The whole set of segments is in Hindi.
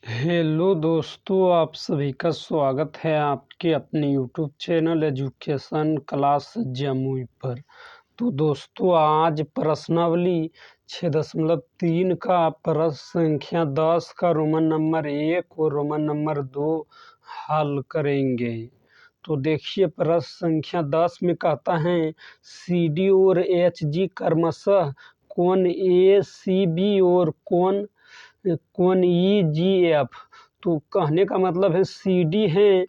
हेलो दोस्तों, आप सभी का स्वागत है आपके अपने YouTube channel education class Jamui पर। तो दोस्तों, आज प्रश्नावली 6.3 का प्रश्न संख्या 10 का रोमन नंबर 1 और रोमन नंबर 2 हल करेंगे। तो देखिए, प्रश्न संख्या 10 में कहता है सी डी और एच जी क्रमशः कोण ए सी बी और कोण ई जी एफ। तो कहने का मतलब है सी डी है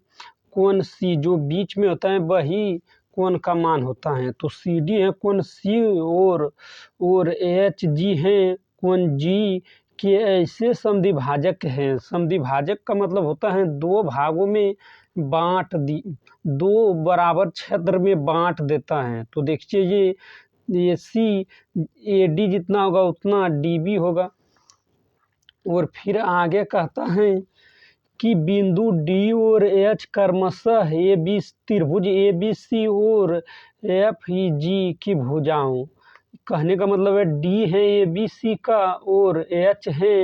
कोण सी, जो बीच में होता है वही कोण का मान होता है। तो सी डी है कोण सी और एच जी है कोण जी के ऐसे समद्विभाजक हैं। समद्विभाजक का मतलब होता है दो भागों में बांट दी, दो बराबर क्षेत्र में बांट देता है। तो देखिए, ये सी ए डी जितना होगा उतना डी बी होगा। और फिर आगे कहता है कि बिंदु डी और एच क्रमशः ए बी त्रिभुज ए बी सी और एफ ई जी की भुजाओं। कहने का मतलब है डी है ए बी सी का और एच है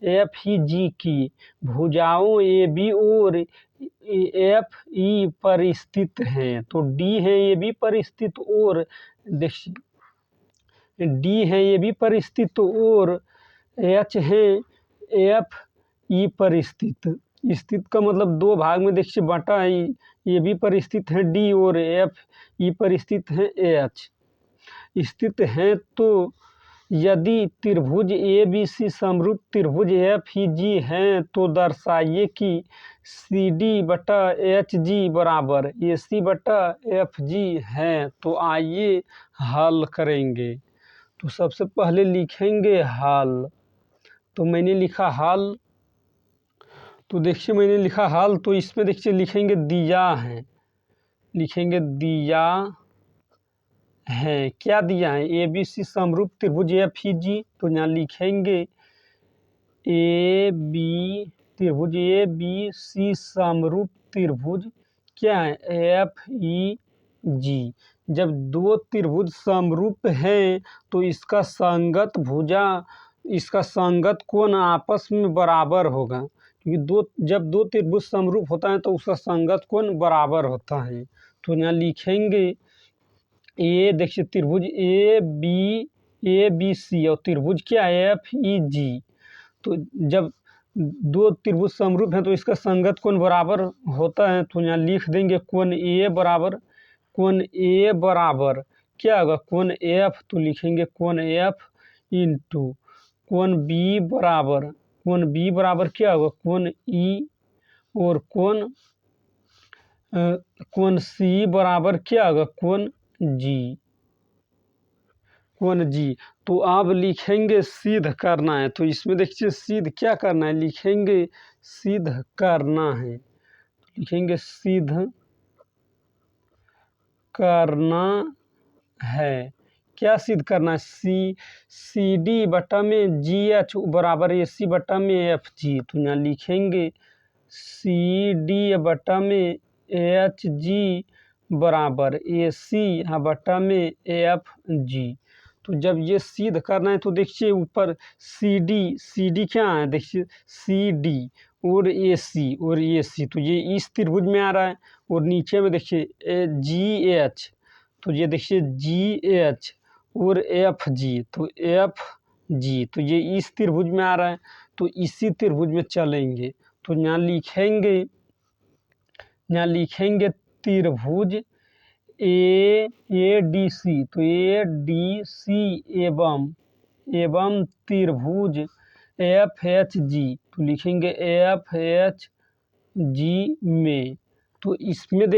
एफ ई जी की भुजाओं ए बी और एफ ई पर स्थित हैं। तो डी है ए बी पर स्थित और डी है ए बी पर स्थित और एच है एफ ई पर स्थित। स्थित का मतलब दो भाग में देखिए बटा है, ये भी पर स्थित है डी और एफ ई पर स्थित है एच स्थित है। तो यदि त्रिभुज ए बी सी समरूप त्रिभुज एफ ई जी हैं तो दर्शाइए कि सी डी बटा एच जी बराबर ए सी बटा एफ जी है। तो आइए हल करेंगे। तो सबसे पहले लिखेंगे हल। तो मैंने लिखा हल। तो देखिए, मैंने लिखा हल, तो इसमें देखिए लिखेंगे दिया है, लिखेंगे दिया है। क्या दिया है? ए बी सी समरूप त्रिभुज एफ ई जी। तो यहाँ लिखेंगे ए बी त्रिभुज ए बी सी समरूप त्रिभुज क्या है? एफ ई जी। जब दो त्रिभुज समरूप हैं तो इसका संगत भुजा, इसका संगत कोण आपस में बराबर होगा, क्योंकि जब दो त्रिभुज समरूप होता है तो उसका संगत कोण बराबर होता है। तो यहाँ लिखेंगे ए, देखिए त्रिभुज ए बी सी और त्रिभुज क्या है? एफ ई जी। तो जब दो त्रिभुज समरूप हैं तो इसका संगत कोण बराबर होता है। तो यहाँ लिख देंगे कोण ए बराबर क्या होगा? कोण एफ। तो लिखेंगे कोण एफ इंटू कोण बी बराबर क्या होगा? कोण ई। और कोण सी बराबर क्या होगा? कोण जी। तो अब लिखेंगे सिद्ध करना है। तो इसमें देखिए सिद्ध क्या करना है, लिखेंगे सिद्ध करना है। लिखेंगे सिद्ध करना है। क्या सिद्ध करना है? सी डी बटा में जी एच बराबर ए सी बटा में एफ जी। तो यहाँ लिखेंगे सी डी बटा में एच जी बराबर ए सी बटा में एफ जी। तो जब ये सिद्ध करना है तो देखिए ऊपर सी डी क्या है? देखिए सी डी और ए सी, तो ये इस त्रिभुज में आ रहा है। और नीचे में देखिए जी एच, तो ये देखिए जी एच और एफ जी, तो एफ जी, तो ये इस त्रिभुज में आ रहा है। तो इसी त्रिभुज में चलेंगे। तो यहाँ लिखेंगे त्रिभुज ए डी सी। तो ए डी सी एवं त्रिभुज एफ एच जी। तो लिखेंगे एफ एच जी में। तो इसमें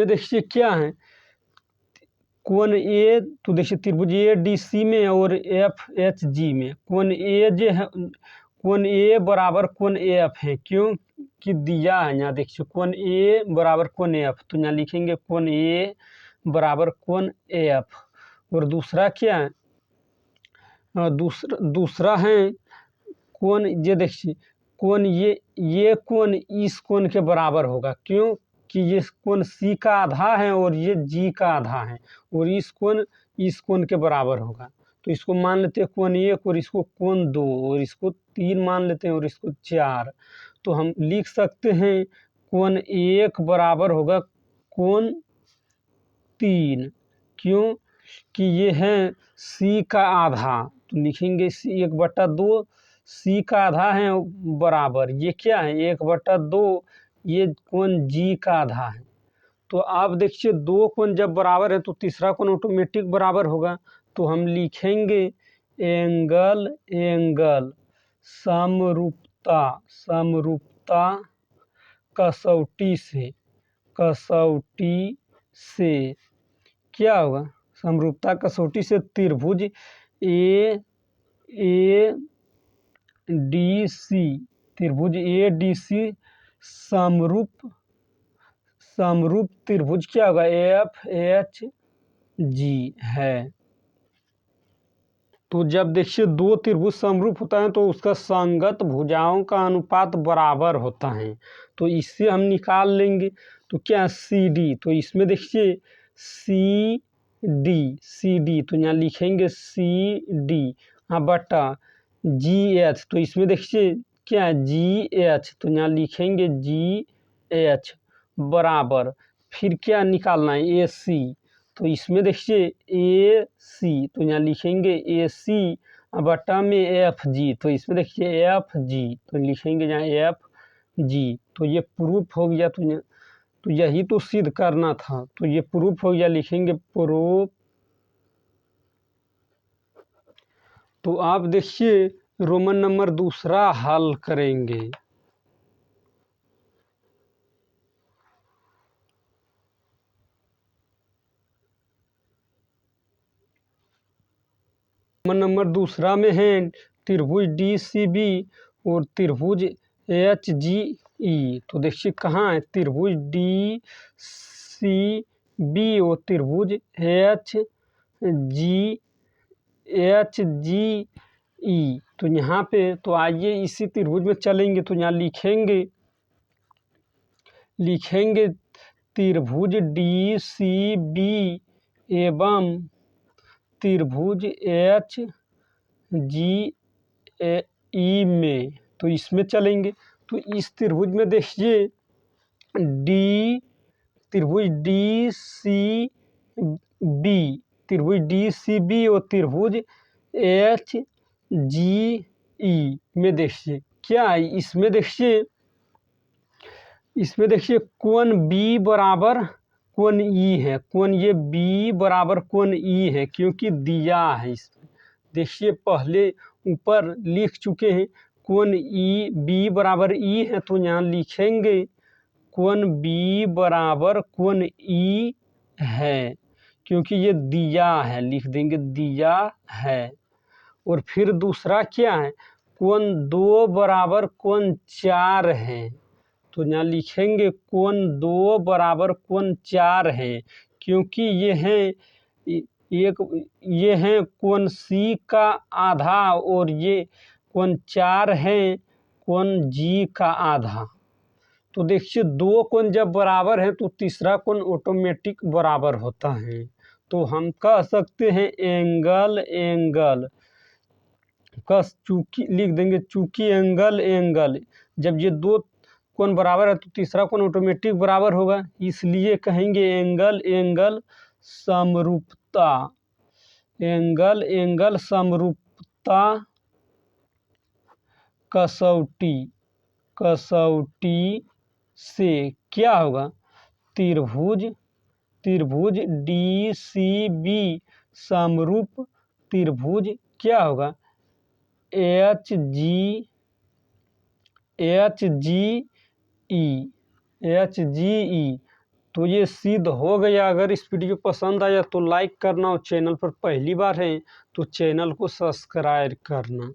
देखिए क्या है? कोण ए, तो देखिए त्रिभुज ए डी सी में और एफ एच जी में कोण ए जो है, कोण ए बराबर कोण एफ है। क्यों कि दिया है यहाँ देखिए कोण ए बराबर कोण एफ। तो यहाँ लिखेंगे कोण ए बराबर कोण एफ। और दूसरा क्या है? दूसरा है कोण, ये देखिए कोण ये कोण इस कोण के बराबर होगा। क्यों कि ये कोण सी का आधा है और ये जी का आधा है, और इस कोण के बराबर होगा। तो इसको मान लेते हैं कोण 1 और इसको कोण 2 और इसको 3 मान लेते हैं और इसको 4। तो हम लिख सकते हैं कोण 1 बराबर होगा कोण 3। क्यों कि ये है सी का आधा, तो लिखेंगे सी 1/2 सी का आधा है बराबर ये क्या है 1/2 ये कोण जी का आधा है। तो आप देखिए दो कोण जब बराबर है तो तीसरा कोण ऑटोमेटिक बराबर होगा। तो हम लिखेंगे एंगल एंगल समरूपता समरूपता कसौटी से क्या होगा समरूपता कसौटी से त्रिभुज ए डी सी त्रिभुज ए डी सी समरूप त्रिभुज क्या होगा एफ एच जी है। तो जब देखिए दो त्रिभुज समरूप होता है तो उसका संगत भुजाओं का अनुपात बराबर होता है। तो इससे हम निकाल लेंगे तो क्या सी डी, तो इसमें देखिए सी डी तो यहाँ लिखेंगे सी डी बटा जी एच, तो इसमें देखिए क्या जी एच तो यहाँ लिखेंगे जी एच बराबर फिर क्या निकालना है ए सी, तो इसमें देखिए ए सी तो यहाँ लिखेंगे ए सी बटा में एफ जी, तो इसमें देखिए एफ जी तो लिखेंगे यहाँ एफ जी। तो ये प्रूफ हो गया। तो यही तो सिद्ध करना था, तो ये प्रूफ हो गया, लिखेंगे प्रूफ। तो आप देखिए रोमन नंबर दूसरा हल करेंगे। रोमन नंबर दूसरा में है त्रिभुज डी सी बी और त्रिभुज एच जी ई। तो देखिए कहाँ है त्रिभुज डी सी बी और त्रिभुज एच जी ई। तो यहाँ पे तो आइए इसी त्रिभुज में चलेंगे। तो यहाँ लिखेंगे त्रिभुज डी सी बी एवं त्रिभुज एच जी ई में, तो इसमें चलेंगे। तो इस त्रिभुज में देखिए त्रिभुज डी सी बी और त्रिभुज एच जी ई में देखिए क्या है इसमें देखिए कोण बी बराबर कोण ई है, कोण ये बी बराबर कोण ई है क्योंकि दिया है। इसमें देखिए पहले ऊपर लिख चुके हैं कोण ई बी बराबर ई है, तो यहाँ लिखेंगे कोण बी बराबर कोण ई है क्योंकि ये दिया है, लिख देंगे दिया है। और फिर दूसरा क्या है कोण 2 बराबर कोण 4 है, तो यहाँ लिखेंगे कोण 2 बराबर कोण 4 है क्योंकि ये है कोण सी का आधा और ये कोण 4 है कोण जी का आधा। तो देखिए दो कोण जब बराबर है तो तीसरा कोण ऑटोमेटिक बराबर होता है। तो हम कह सकते हैं एंगल चूंकि लिख देंगे चूंकि एंगल जब ये दो कोण बराबर है तो तीसरा कोण ऑटोमेटिक बराबर होगा, इसलिए कहेंगे एंगल समरूपता कसौटी से क्या होगा त्रिभुज डी सी बी समरूप त्रिभुज क्या होगा एच जी ई। तो ये सिद्ध हो गया। अगर इस वीडियो पसंद आया तो लाइक करना और चैनल पर पहली बार है तो चैनल को सब्सक्राइब करना।